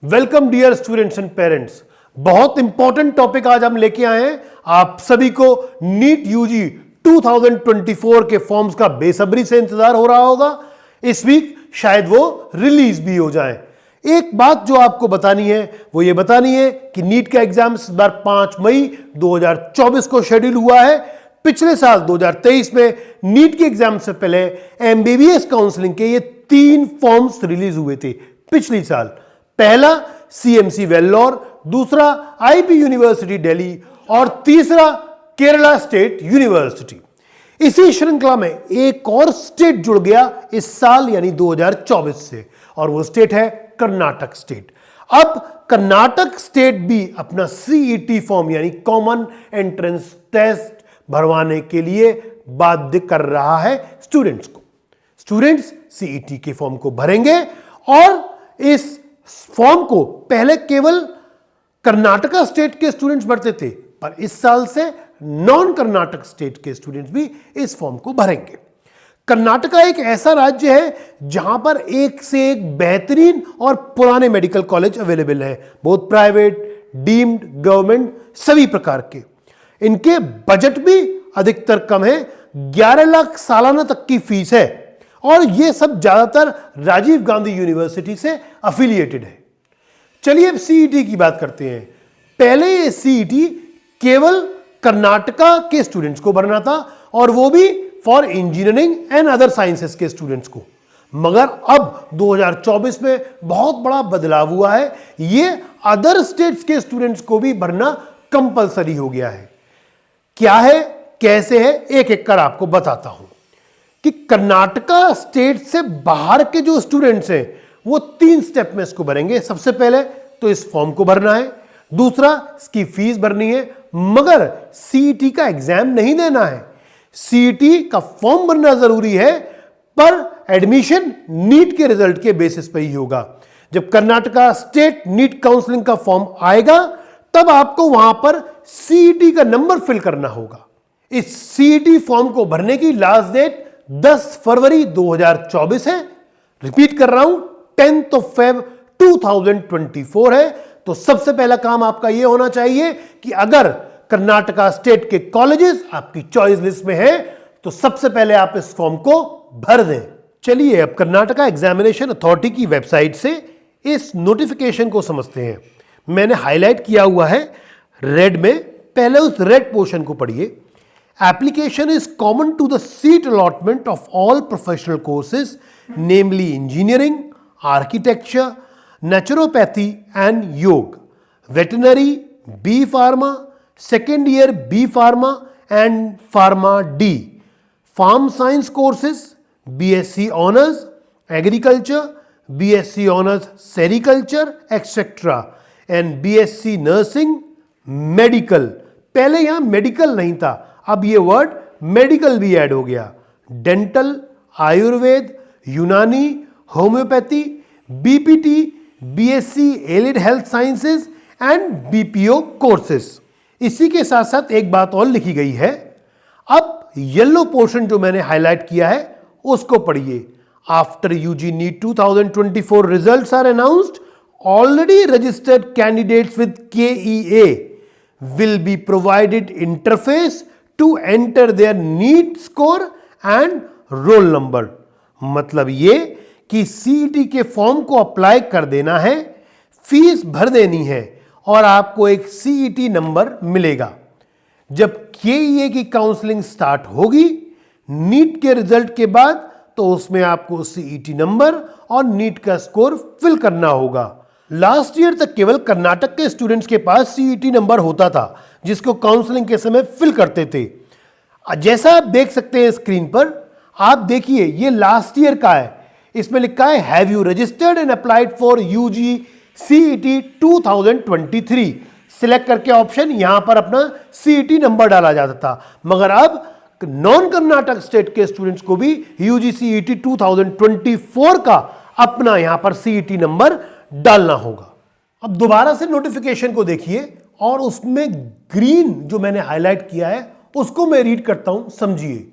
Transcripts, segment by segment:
Welcome dear students and parents. बहुत important topic आज हम लेके आए हैं। आप सभी को नीट यूजी 2024 के फॉर्म्स का बेसब्री से इंतजार हो रहा होगा। इस वीक शायद वो रिलीज भी हो जाए। एक बात जो आपको बतानी है वो ये बतानी है कि नीट का एग्जाम इस बार 5 मई 2024 को शेड्यूल हुआ है। पिछले साल 2023 में नीट के एग्जाम से पहले एमबीबीएस काउंसलिंग के ये 3 फॉर्म्स रिलीज हुए थे पिछली साल। पहला सीएमसी वेल्लोर, दूसरा आईपी यूनिवर्सिटी दिल्ली और तीसरा केरला स्टेट यूनिवर्सिटी। इसी श्रृंखला में एक और स्टेट जुड़ गया इस साल यानी 2024 से, और वो स्टेट है कर्नाटक स्टेट। अब कर्नाटक स्टेट भी अपना सीईटी फॉर्म यानी कॉमन एंट्रेंस टेस्ट भरवाने के लिए बाध्य कर रहा है स्टूडेंट्स को। स्टूडेंट्स सीईटी के फॉर्म को भरेंगे और इस फॉर्म को पहले केवल कर्नाटका स्टेट के स्टूडेंट्स भरते थे, पर इस साल से नॉन कर्नाटक स्टेट के स्टूडेंट्स भी इस फॉर्म को भरेंगे। कर्नाटका एक ऐसा राज्य है जहां पर एक से एक बेहतरीन और पुराने मेडिकल कॉलेज अवेलेबल है, बहुत प्राइवेट, डीम्ड, गवर्नमेंट, सभी प्रकार के। इनके बजट भी अधिकतर कम है, 11 लाख सालाना तक की फीस है और ये सब ज्यादातर राजीव गांधी यूनिवर्सिटी से अफिलिएटेड है। चलिए अब सीईटी की बात करते हैं। पहले ये सीईटी केवल कर्नाटका के स्टूडेंट्स को भरना था और वो भी for engineering and other sciences के स्टूडेंट्स को। मगर अब 2024 में बहुत बड़ा बदलाव हुआ है, ये अदर स्टेट्स के स्टूडेंट्स को भी भरना कंपलसरी हो गया है। क्या है, कैसे है, एक एक कर आपको बताता हूं कि कर्नाटका स्टेट से बाहर के जो स्टूडेंट्स हैं वो 3 स्टेप में इसको भरेंगे। सबसे पहले तो इस फॉर्म को भरना है, दूसरा इसकी फीस भरनी है, मगर सीईटी का एग्जाम नहीं देना है। सीईटी का फॉर्म भरना जरूरी है, पर एडमिशन नीट के रिजल्ट के बेसिस पर ही होगा। जब कर्नाटका स्टेट नीट काउंसलिंग का फॉर्म आएगा तब आपको वहां पर सीईटी का नंबर फिल करना होगा। इस सीईटी फॉर्म को भरने की लास्ट डेट 10 फरवरी 2024 है। रिपीट कर रहा हूं, 10th of Feb 2024 है। तो सबसे पहला काम आपका यह होना चाहिए कि अगर कर्नाटका स्टेट के कॉलेजेस आपकी चॉइस लिस्ट में है तो सबसे पहले आप इस फॉर्म को भर दें। चलिए अब कर्नाटका एग्जामिनेशन अथॉरिटी की वेबसाइट से इस नोटिफिकेशन को समझते हैं। मैंने हाईलाइट किया हुआ है रेड में, पहले उस रेड पोर्शन को पढ़िए। Application is common to the seat allotment of all professional courses, namely engineering, architecture, naturopathy and yoga, veterinary, B Pharma, second year B Pharma and Pharma D, farm science courses, BSc Honours, agriculture, BSc Honours sericulture, etc. and BSc Nursing, medical। पहले यहां medical नहीं था, अब ये word medical भी add हो गया। Dental, Ayurveda, Unani, homeopathy, BPT, BSc allied health sciences and BPO courses. इसी के साथ साथ एक बात और लिखी गई है। अब येलो पोर्शन जो मैंने हाईलाइट किया है उसको पढ़िए। After UG NEET 2024 results are announced, already registered candidates with KEA will be provided interface to enter their NEET score and roll number। मतलब ये कि सीईटी के फॉर्म को अप्लाई कर देना है, फीस भर देनी है और आपको एक सीईटी नंबर मिलेगा। जब KEA की काउंसलिंग स्टार्ट होगी नीट के रिजल्ट के बाद, तो उसमें आपको सीईटी नंबर और नीट का स्कोर फिल करना होगा। लास्ट ईयर तक केवल कर्नाटक के स्टूडेंट्स के पास सीईटी नंबर होता था जिसको काउंसलिंग के समय फिल करते थे। जैसा आप देख सकते हैं स्क्रीन पर, आप देखिए ये लास्ट ईयर का है। इसमें लिखा है have you registered and applied for UG CET 2023। Select करके ऑप्शन यहां पर अपना सीईटी नंबर डाला जाता था, मगर अब नॉन कर्नाटक स्टेट के स्टूडेंट्स को भी यूजी सीईटी 2024 का अपना यहां पर सीईटी नंबर डालना होगा। अब दोबारा से नोटिफिकेशन को देखिए और उसमें ग्रीन जो मैंने हाईलाइट किया है उसको मैं रीड करता हूं, समझिए।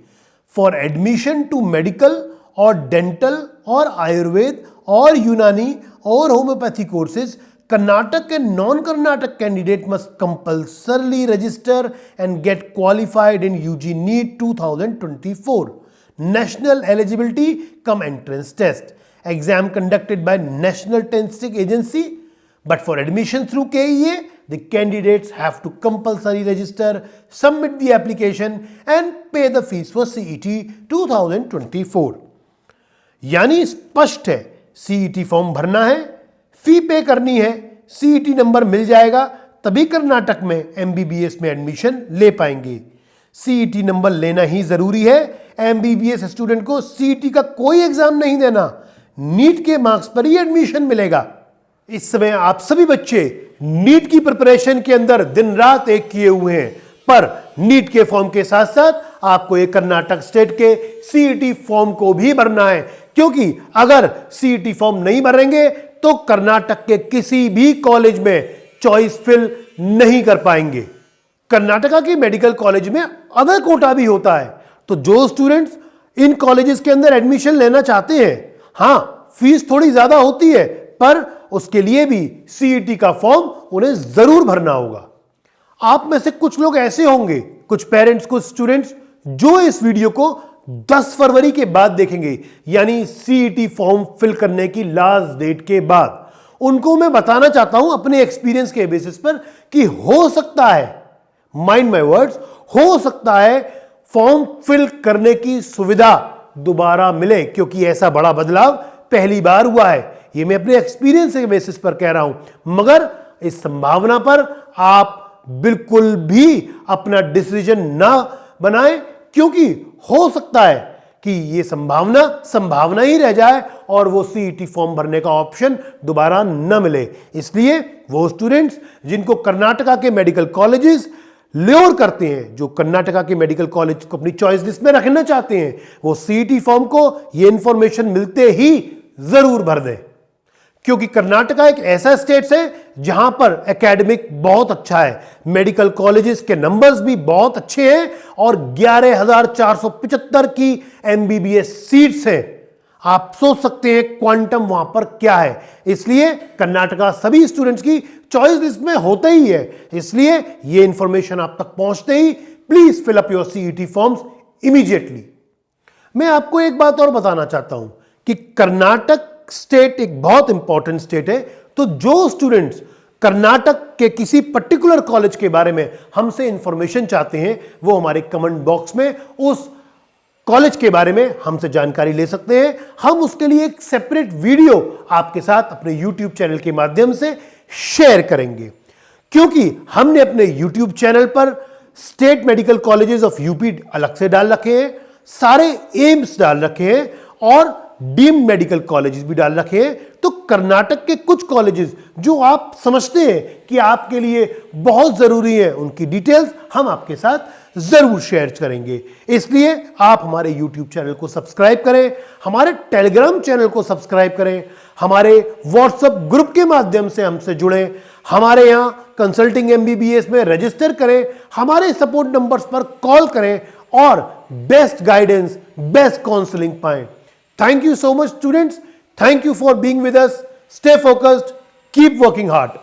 फॉर एडमिशन टू मेडिकल और डेंटल और आयुर्वेद और यूनानी or homeopathy courses, Karnataka and non-Karnataka candidate must compulsorily register and get qualified in UG NEET 2024 National Eligibility cum Entrance Test, exam conducted by National Testing Agency. But for admission through KEA, the candidates have to compulsorily register, submit the application and pay the fees for CET 2024. यानी स्पष्ट है, CET form भरना है, फी पे करनी है, CET number मिल जाएगा, तभी कर्नाटक में MBBS में एडमिशन ले पाएंगे। CET नंबर लेना ही जरूरी है। MBBS स्टूडेंट को CET का कोई एग्जाम नहीं देना, नीट के मार्क्स पर ही एडमिशन मिलेगा। इस समय आप सभी बच्चे नीट की प्रिपरेशन के अंदर दिन रात एक किए हुए हैं, पर नीट के फॉर्म के साथ साथ आपको एक कर्नाटक स्टेट के CET फॉर्म को भी भरना है, क्योंकि अगर CET फॉर्म नहीं भरेंगे तो कर्नाटक के किसी भी कॉलेज में चॉइस फिल नहीं कर पाएंगे। कर्नाटका के मेडिकल कॉलेज में अदर कोटा भी होता है, तो जो स्टूडेंट्स इन कॉलेजेस के अंदर एडमिशन लेना चाहते हैं, हाँ फीस थोड़ी ज्यादा होती है, पर उसके लिए भी CET का फॉर्म उन्हें जरूर भरना होगा। आप में से कुछ लोग ऐसे होंगे, कुछ पेरेंट्स, कुछ स्टूडेंट्स जो इस वीडियो को 10 फरवरी के बाद देखेंगे, यानी CET फॉर्म फिल करने की लास्ट डेट के बाद। उनको मैं बताना चाहता हूं अपने एक्सपीरियंस के बेसिस पर कि हो सकता है, माइंड माय वर्ड्स, हो सकता है फॉर्म फिल करने की सुविधा दोबारा मिले, क्योंकि ऐसा बड़ा बदलाव पहली बार हुआ है। ये मैं अपने एक्सपीरियंस के बेसिस पर कह रहा हूं, मगर इस संभावना पर आप बिल्कुल भी अपना डिसीजन ना बनाएं, क्योंकि हो सकता है कि ये संभावना ही रह जाए और वो CET फॉर्म भरने का ऑप्शन दोबारा न मिले। इसलिए वो स्टूडेंट्स जिनको कर्नाटका के मेडिकल कॉलेजेस ल्योर करते हैं, जो कर्नाटका के मेडिकल कॉलेज को अपनी चॉइस लिस्ट में रखना चाहते हैं, वो CET फॉर्म को ये इंफॉर्मेशन मिलते ही जरूर भर दें, क्योंकि कर्नाटका एक ऐसा स्टेट है जहां पर एकेडमिक बहुत अच्छा है, मेडिकल कॉलेजेस के नंबर्स भी बहुत अच्छे हैं और 11,475 की MBBS सीट्स हैं। आप सोच सकते हैं क्वांटम वहां पर क्या है। इसलिए कर्नाटका सभी स्टूडेंट्स की चॉइस लिस्ट में होता ही है। इसलिए ये इंफॉर्मेशन आप तक पहुंचते ही please fill up your CET forms immediately. मैं आपको एक बात और बताना चाहता हूं कि कर्नाटक स्टेट एक बहुत इंपॉर्टेंट स्टेट है, तो जो स्टूडेंट्स कर्नाटक के किसी पर्टिकुलर कॉलेज के बारे में हमसे इंफॉर्मेशन चाहते हैं, वो हमारे कमेंट बॉक्स में उस कॉलेज के बारे में हमसे जानकारी ले सकते हैं। हम उसके लिए एक सेपरेट वीडियो आपके साथ अपने YouTube चैनल के माध्यम से शेयर करेंगे, क्योंकि हमने अपने YouTube चैनल पर state medical colleges of UP अलग से डाल रखे हैं, सारे एम्स डाल रखे हैं और डीम्ड मेडिकल कॉलेजेस भी डाल रखे हैं। तो कर्नाटक के कुछ कॉलेजेस जो आप समझते हैं कि आपके लिए बहुत जरूरी है, उनकी डिटेल्स हम आपके साथ जरूर शेयर करेंगे। इसलिए आप हमारे YouTube चैनल को सब्सक्राइब करें, हमारे टेलीग्राम चैनल को सब्सक्राइब करें, हमारे व्हाट्सएप ग्रुप के माध्यम से हमसे जुड़ें, हमारे यहां कंसल्टिंग MBBS में रजिस्टर करें, हमारे सपोर्ट नंबर्स पर कॉल करें और बेस्ट गाइडेंस, बेस्ट काउंसलिंग पाएं। Thank you so much, students. Thank you for being with us. Stay focused. Keep working hard.